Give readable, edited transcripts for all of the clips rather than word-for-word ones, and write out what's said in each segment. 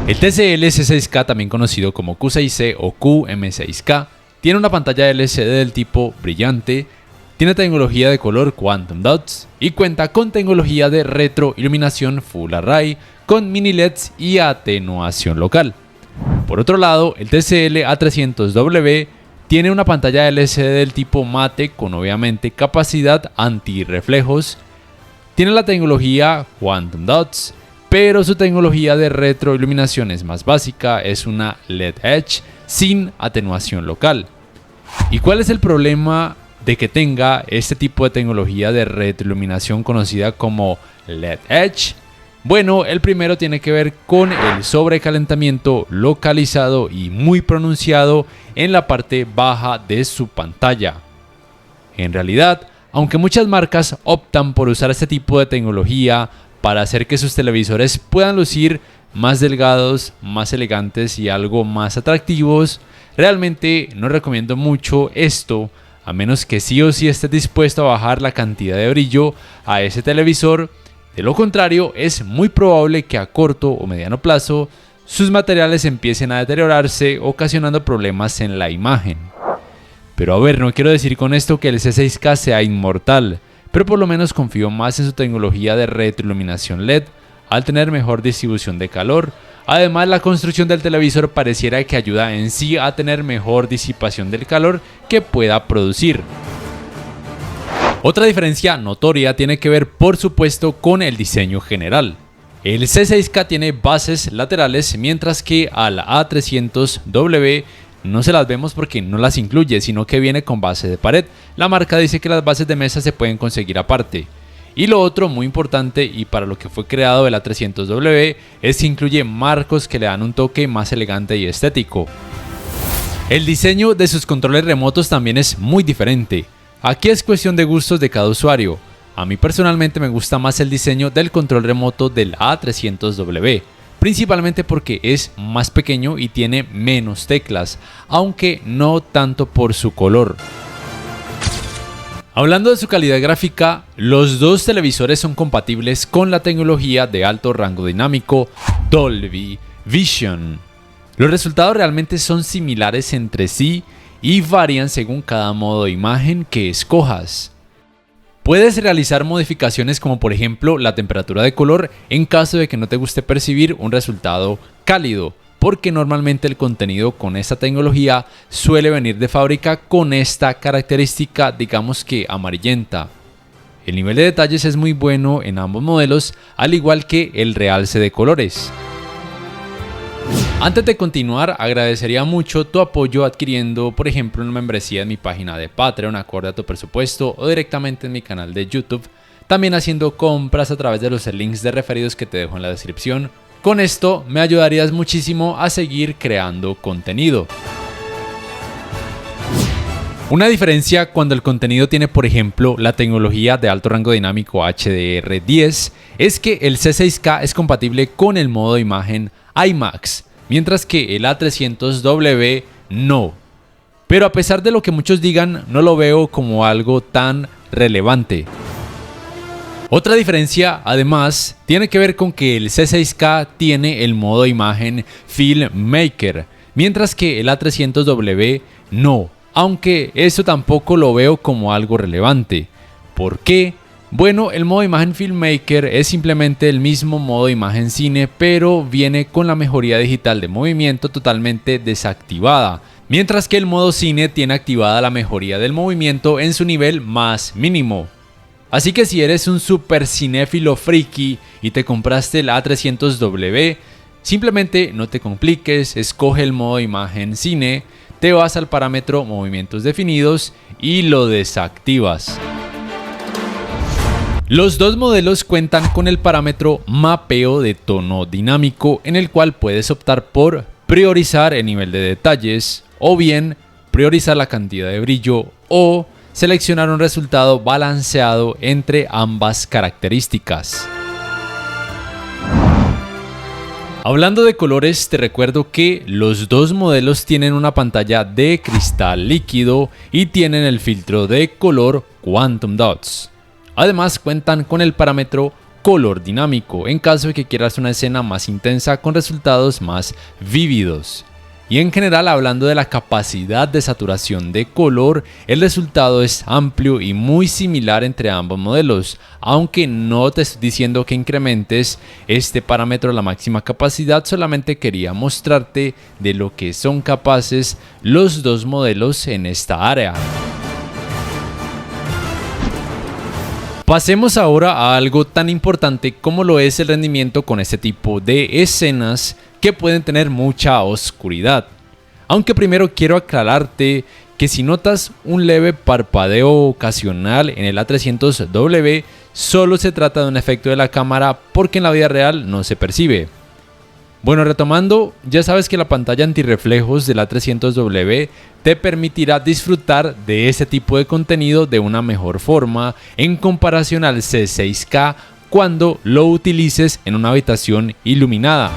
El TCL C6K, también conocido como Q6C o QM6K, tiene una pantalla LCD del tipo brillante, tiene tecnología de color Quantum Dots y cuenta con tecnología de retroiluminación Full Array con mini LEDs y atenuación local. Por otro lado, el TCL A300W tiene una pantalla LCD del tipo mate con obviamente capacidad antirreflejos, tiene la tecnología Quantum Dots, pero su tecnología de retroiluminación es más básica, es una LED Edge sin atenuación local. ¿Y cuál es el problema de que tenga este tipo de tecnología de retroiluminación conocida como LED Edge? Bueno, el primero tiene que ver con el sobrecalentamiento localizado y muy pronunciado en la parte baja de su pantalla. En realidad, aunque muchas marcas optan por usar este tipo de tecnología para hacer que sus televisores puedan lucir más delgados, más elegantes y algo más atractivos, realmente no recomiendo mucho esto, a menos que sí o sí estés dispuesto a bajar la cantidad de brillo a ese televisor. De lo contrario, es muy probable que a corto o mediano plazo sus materiales empiecen a deteriorarse, ocasionando problemas en la imagen. Pero a ver, no quiero decir con esto que el C6K sea inmortal, pero por lo menos confío más en su tecnología de retroiluminación LED al tener mejor distribución de calor. Además, la construcción del televisor pareciera que ayuda en sí a tener mejor disipación del calor que pueda producir. Otra diferencia notoria tiene que ver, por supuesto, con el diseño general. El C6K tiene bases laterales, mientras que al A300W no se las vemos porque no las incluye, sino que viene con base de pared. La marca dice que las bases de mesa se pueden conseguir aparte. Y lo otro muy importante y para lo que fue creado el A300W es que incluye marcos que le dan un toque más elegante y estético. El diseño de sus controles remotos también es muy diferente. Aquí es cuestión de gustos de cada usuario. A mí personalmente me gusta más el diseño del control remoto del A300W. Principalmente porque es más pequeño y tiene menos teclas, aunque no tanto por su color. Hablando de su calidad gráfica, los dos televisores son compatibles con la tecnología de alto rango dinámico Dolby Vision. Los resultados realmente son similares entre sí y varían según cada modo de imagen que escojas. Puedes realizar modificaciones como por ejemplo la temperatura de color en caso de que no te guste percibir un resultado cálido, porque normalmente el contenido con esta tecnología suele venir de fábrica con esta característica, digamos que amarillenta. El nivel de detalles es muy bueno en ambos modelos, al igual que el realce de colores. Antes de continuar, agradecería mucho tu apoyo adquiriendo, por ejemplo, una membresía en mi página de Patreon acorde a tu presupuesto o directamente en mi canal de YouTube, también haciendo compras a través de los links de referidos que te dejo en la descripción. Con esto me ayudarías muchísimo a seguir creando contenido. Una diferencia cuando el contenido tiene, por ejemplo, la tecnología de alto rango dinámico HDR10 es que el C6K es compatible con el modo de imagen IMAX, mientras que el A300W no. Pero a pesar de lo que muchos digan, no lo veo como algo tan relevante. Otra diferencia, además, tiene que ver con que el C6K tiene el modo de imagen Filmmaker, mientras que el A300W no, aunque eso tampoco lo veo como algo relevante. ¿Por qué? Bueno, el modo de imagen Filmmaker es simplemente el mismo modo de imagen cine, pero viene con la mejoría digital de movimiento totalmente desactivada, mientras que el modo cine tiene activada la mejoría del movimiento en su nivel más mínimo. Así que si eres un super cinéfilo friki y te compraste el A300W, simplemente no te compliques, escoge el modo de imagen cine, te vas al parámetro movimientos definidos y lo desactivas. Los dos modelos cuentan con el parámetro mapeo de tono dinámico, en el cual puedes optar por priorizar el nivel de detalles o bien priorizar la cantidad de brillo o seleccionar un resultado balanceado entre ambas características. Hablando de colores, te recuerdo que los dos modelos tienen una pantalla de cristal líquido y tienen el filtro de color Quantum Dots. Además cuentan con el parámetro color dinámico, en caso de que quieras una escena más intensa con resultados más vívidos. Y en general, hablando de la capacidad de saturación de color, el resultado es amplio y muy similar entre ambos modelos, aunque no te estoy diciendo que incrementes este parámetro a la máxima capacidad, solamente quería mostrarte de lo que son capaces los dos modelos en esta área. Pasemos ahora a algo tan importante como lo es el rendimiento con este tipo de escenas que pueden tener mucha oscuridad. Aunque primero quiero aclararte que si notas un leve parpadeo ocasional en el A300W, solo se trata de un efecto de la cámara porque en la vida real no se percibe. Bueno, retomando, ya sabes que la pantalla antirreflejos del A300W te permitirá disfrutar de este tipo de contenido de una mejor forma en comparación al C6K cuando lo utilices en una habitación iluminada.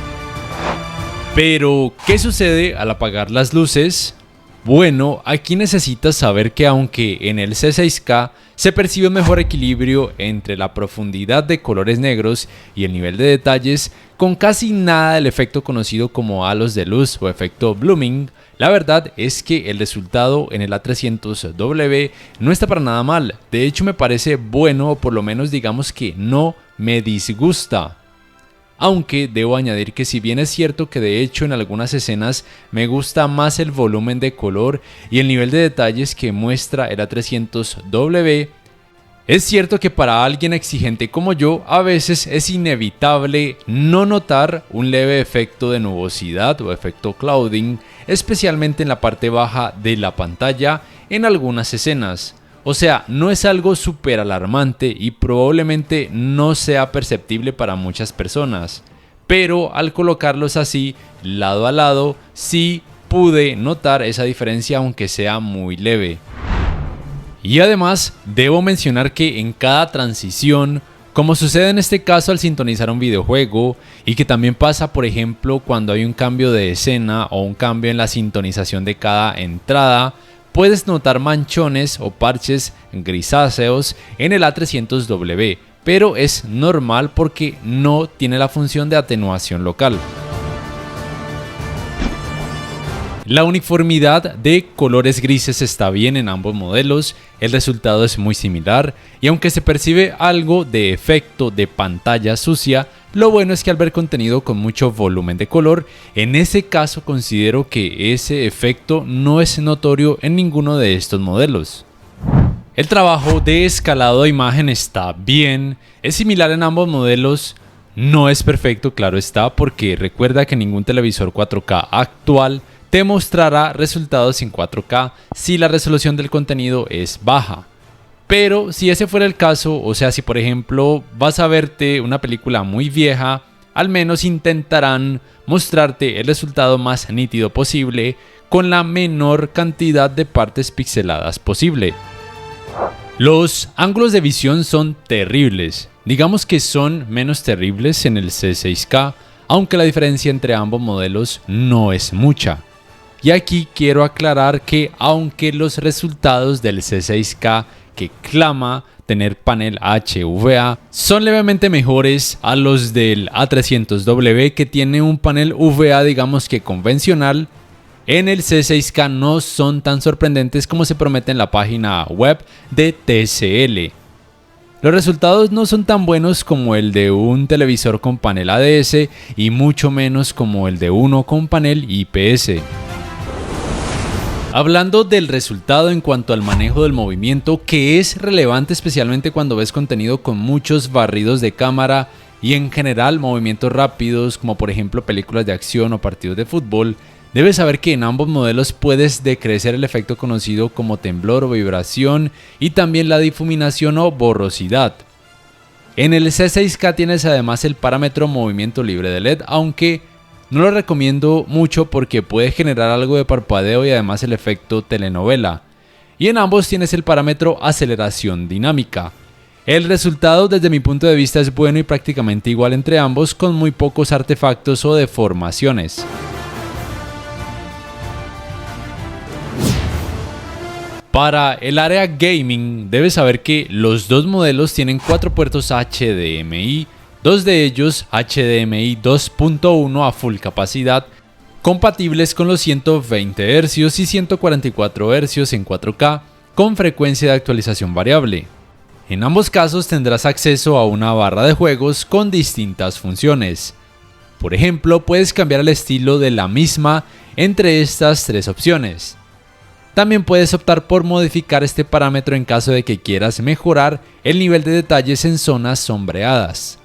Pero, ¿qué sucede al apagar las luces? Bueno, aquí necesitas saber que aunque en el C6K se percibe un mejor equilibrio entre la profundidad de colores negros y el nivel de detalles, con casi nada del efecto conocido como halos de luz o efecto blooming, la verdad es que el resultado en el A300W no está para nada mal. De hecho, me parece bueno, o por lo menos digamos que no me disgusta. Aunque debo añadir que si bien es cierto que de hecho en algunas escenas me gusta más el volumen de color y el nivel de detalles que muestra el A300W, es cierto que para alguien exigente como yo a veces es inevitable no notar un leve efecto de nubosidad o efecto clouding, especialmente en la parte baja de la pantalla en algunas escenas. O sea, no es algo súper alarmante y probablemente no sea perceptible para muchas personas. Pero al colocarlos así, lado a lado, sí pude notar esa diferencia aunque sea muy leve. Y además, debo mencionar que en cada transición, como sucede en este caso al sintonizar un videojuego, y que también pasa por ejemplo cuando hay un cambio de escena o un cambio en la sintonización de cada entrada, puedes notar manchones o parches grisáceos en el A300W, pero es normal porque no tiene la función de atenuación local. La uniformidad de colores grises está bien en ambos modelos, el resultado es muy similar y aunque se percibe algo de efecto de pantalla sucia, lo bueno es que al ver contenido con mucho volumen de color, en ese caso considero que ese efecto no es notorio en ninguno de estos modelos. El trabajo de escalado de imagen está bien, es similar en ambos modelos, no es perfecto, claro está, porque recuerda que ningún televisor 4K actual te mostrará resultados en 4K si la resolución del contenido es baja. Pero si ese fuera el caso, o sea, si por ejemplo vas a verte una película muy vieja, al menos intentarán mostrarte el resultado más nítido posible con la menor cantidad de partes pixeladas posible. Los ángulos de visión son terribles, digamos que son menos terribles en el C6K, aunque la diferencia entre ambos modelos no es mucha. Y aquí quiero aclarar que aunque los resultados del C6K que clama tener panel HVA son levemente mejores a los del A300W que tiene un panel VA digamos que convencional, en el C6K no son tan sorprendentes como se promete en la página web de TCL. Los resultados no son tan buenos como el de un televisor con panel ADS y mucho menos como el de uno con panel IPS. Hablando del resultado en cuanto al manejo del movimiento, que es relevante especialmente cuando ves contenido con muchos barridos de cámara y en general movimientos rápidos como por ejemplo películas de acción o partidos de fútbol, debes saber que en ambos modelos puedes decrecer el efecto conocido como temblor o vibración y también la difuminación o borrosidad. En el C6K tienes además el parámetro movimiento libre de LED, aunque no lo recomiendo mucho porque puede generar algo de parpadeo y además el efecto telenovela. Y en ambos tienes el parámetro aceleración dinámica. El resultado desde mi punto de vista es bueno y prácticamente igual entre ambos con muy pocos artefactos o deformaciones. Para el área gaming debes saber que los dos modelos tienen 4 puertos HDMI dos de ellos HDMI 2.1 a full capacidad, compatibles con los 120 Hz y 144 Hz en 4K, con frecuencia de actualización variable. En ambos casos tendrás acceso a una barra de juegos con distintas funciones. Por ejemplo, puedes cambiar el estilo de la misma entre estas tres opciones. También puedes optar por modificar este parámetro en caso de que quieras mejorar el nivel de detalles en zonas sombreadas.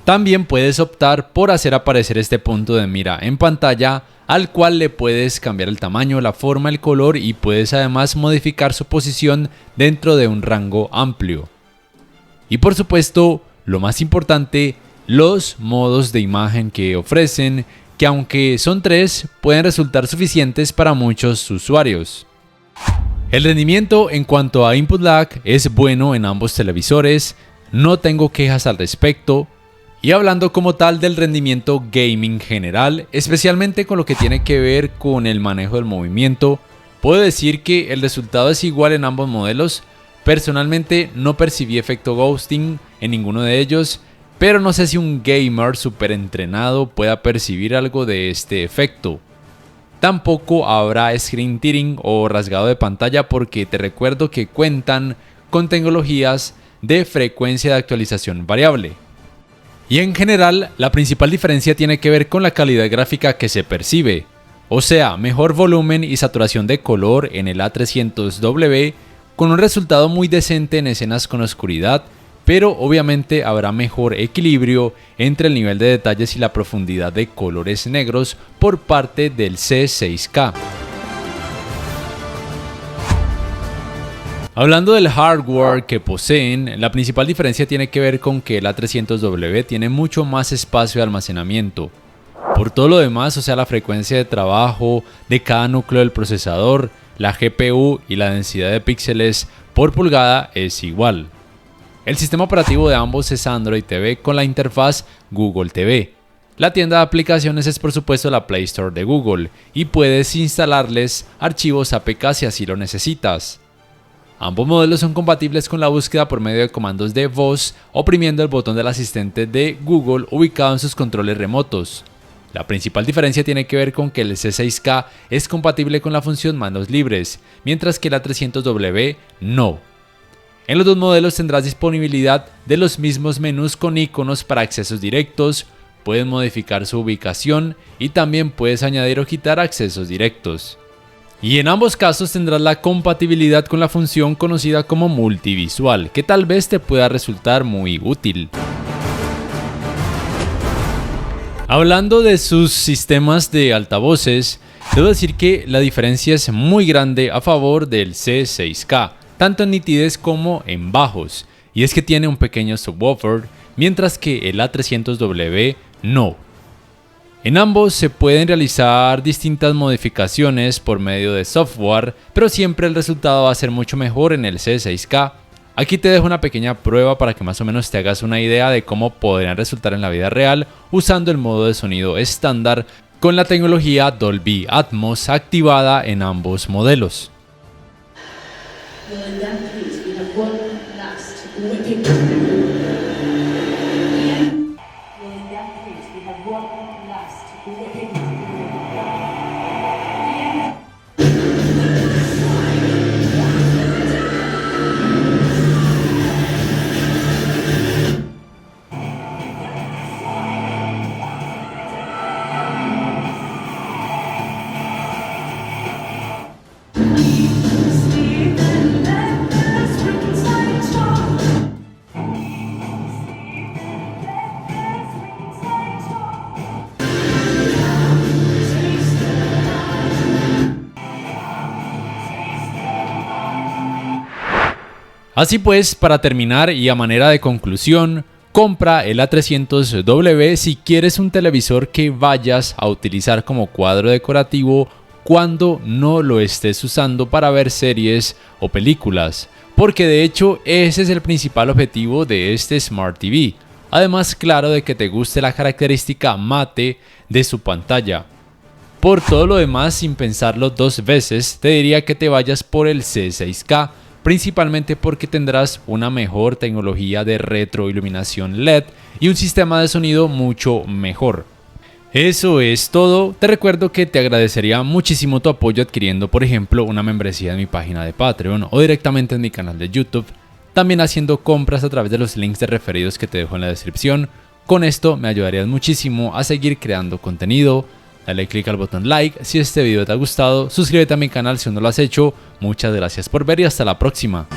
También puedes optar por hacer aparecer este punto de mira en pantalla, al cual le puedes cambiar el tamaño, la forma, el color y puedes además modificar su posición dentro de un rango amplio. Y por supuesto, lo más importante, los modos de imagen que ofrecen, que aunque son 3, pueden resultar suficientes para muchos usuarios. El rendimiento en cuanto a input lag es bueno en ambos televisores, no tengo quejas al respecto. Y hablando como tal del rendimiento gaming general, especialmente con lo que tiene que ver con el manejo del movimiento, puedo decir que el resultado es igual en ambos modelos. Personalmente no percibí efecto ghosting en ninguno de ellos, pero no sé si un gamer super entrenado pueda percibir algo de este efecto. Tampoco habrá screen tearing o rasgado de pantalla porque te recuerdo que cuentan con tecnologías de frecuencia de actualización variable. Y en general, la principal diferencia tiene que ver con la calidad gráfica que se percibe, o sea, mejor volumen y saturación de color en el A300W, con un resultado muy decente en escenas con oscuridad, pero obviamente habrá mejor equilibrio entre el nivel de detalles y la profundidad de colores negros por parte del C6K. Hablando del hardware que poseen, la principal diferencia tiene que ver con que el A300W tiene mucho más espacio de almacenamiento. Por todo lo demás, o sea, la frecuencia de trabajo de cada núcleo del procesador, la GPU y la densidad de píxeles por pulgada es igual. El sistema operativo de ambos es Android TV con la interfaz Google TV. La tienda de aplicaciones es por supuesto la Play Store de Google y puedes instalarles archivos APK si así lo necesitas. Ambos modelos son compatibles con la búsqueda por medio de comandos de voz, oprimiendo el botón del asistente de Google ubicado en sus controles remotos. La principal diferencia tiene que ver con que el C6K es compatible con la función manos libres, mientras que el A300W no. En los dos modelos tendrás disponibilidad de los mismos menús con iconos para accesos directos, puedes modificar su ubicación y también puedes añadir o quitar accesos directos. Y en ambos casos tendrás la compatibilidad con la función conocida como multivisual, que tal vez te pueda resultar muy útil. Hablando de sus sistemas de altavoces, debo decir que la diferencia es muy grande a favor del C6K, tanto en nitidez como en bajos, y es que tiene un pequeño subwoofer, mientras que el A300W no. En ambos se pueden realizar distintas modificaciones por medio de software, pero siempre el resultado va a ser mucho mejor en el C6K. Aquí te dejo una pequeña prueba para que más o menos te hagas una idea de cómo podrían resultar en la vida real usando el modo de sonido estándar con la tecnología Dolby Atmos activada en ambos modelos. Así pues, para terminar y a manera de conclusión, compra el A300W si quieres un televisor que vayas a utilizar como cuadro decorativo cuando no lo estés usando para ver series o películas, porque de hecho ese es el principal objetivo de este Smart TV, además claro de que te guste la característica mate de su pantalla. Por todo lo demás, sin pensarlo dos veces, te diría que te vayas por el C6K, principalmente porque tendrás una mejor tecnología de retroiluminación LED y un sistema de sonido mucho mejor. Eso es todo. Te recuerdo que te agradecería muchísimo tu apoyo adquiriendo, por ejemplo, una membresía en mi página de Patreon o directamente en mi canal de YouTube. También haciendo compras a través de los links de referidos que te dejo en la descripción. Con esto me ayudarías muchísimo a seguir creando contenido. Dale click al botón like si este video te ha gustado. Suscríbete a mi canal si aún no lo has hecho. Muchas gracias por ver y hasta la próxima.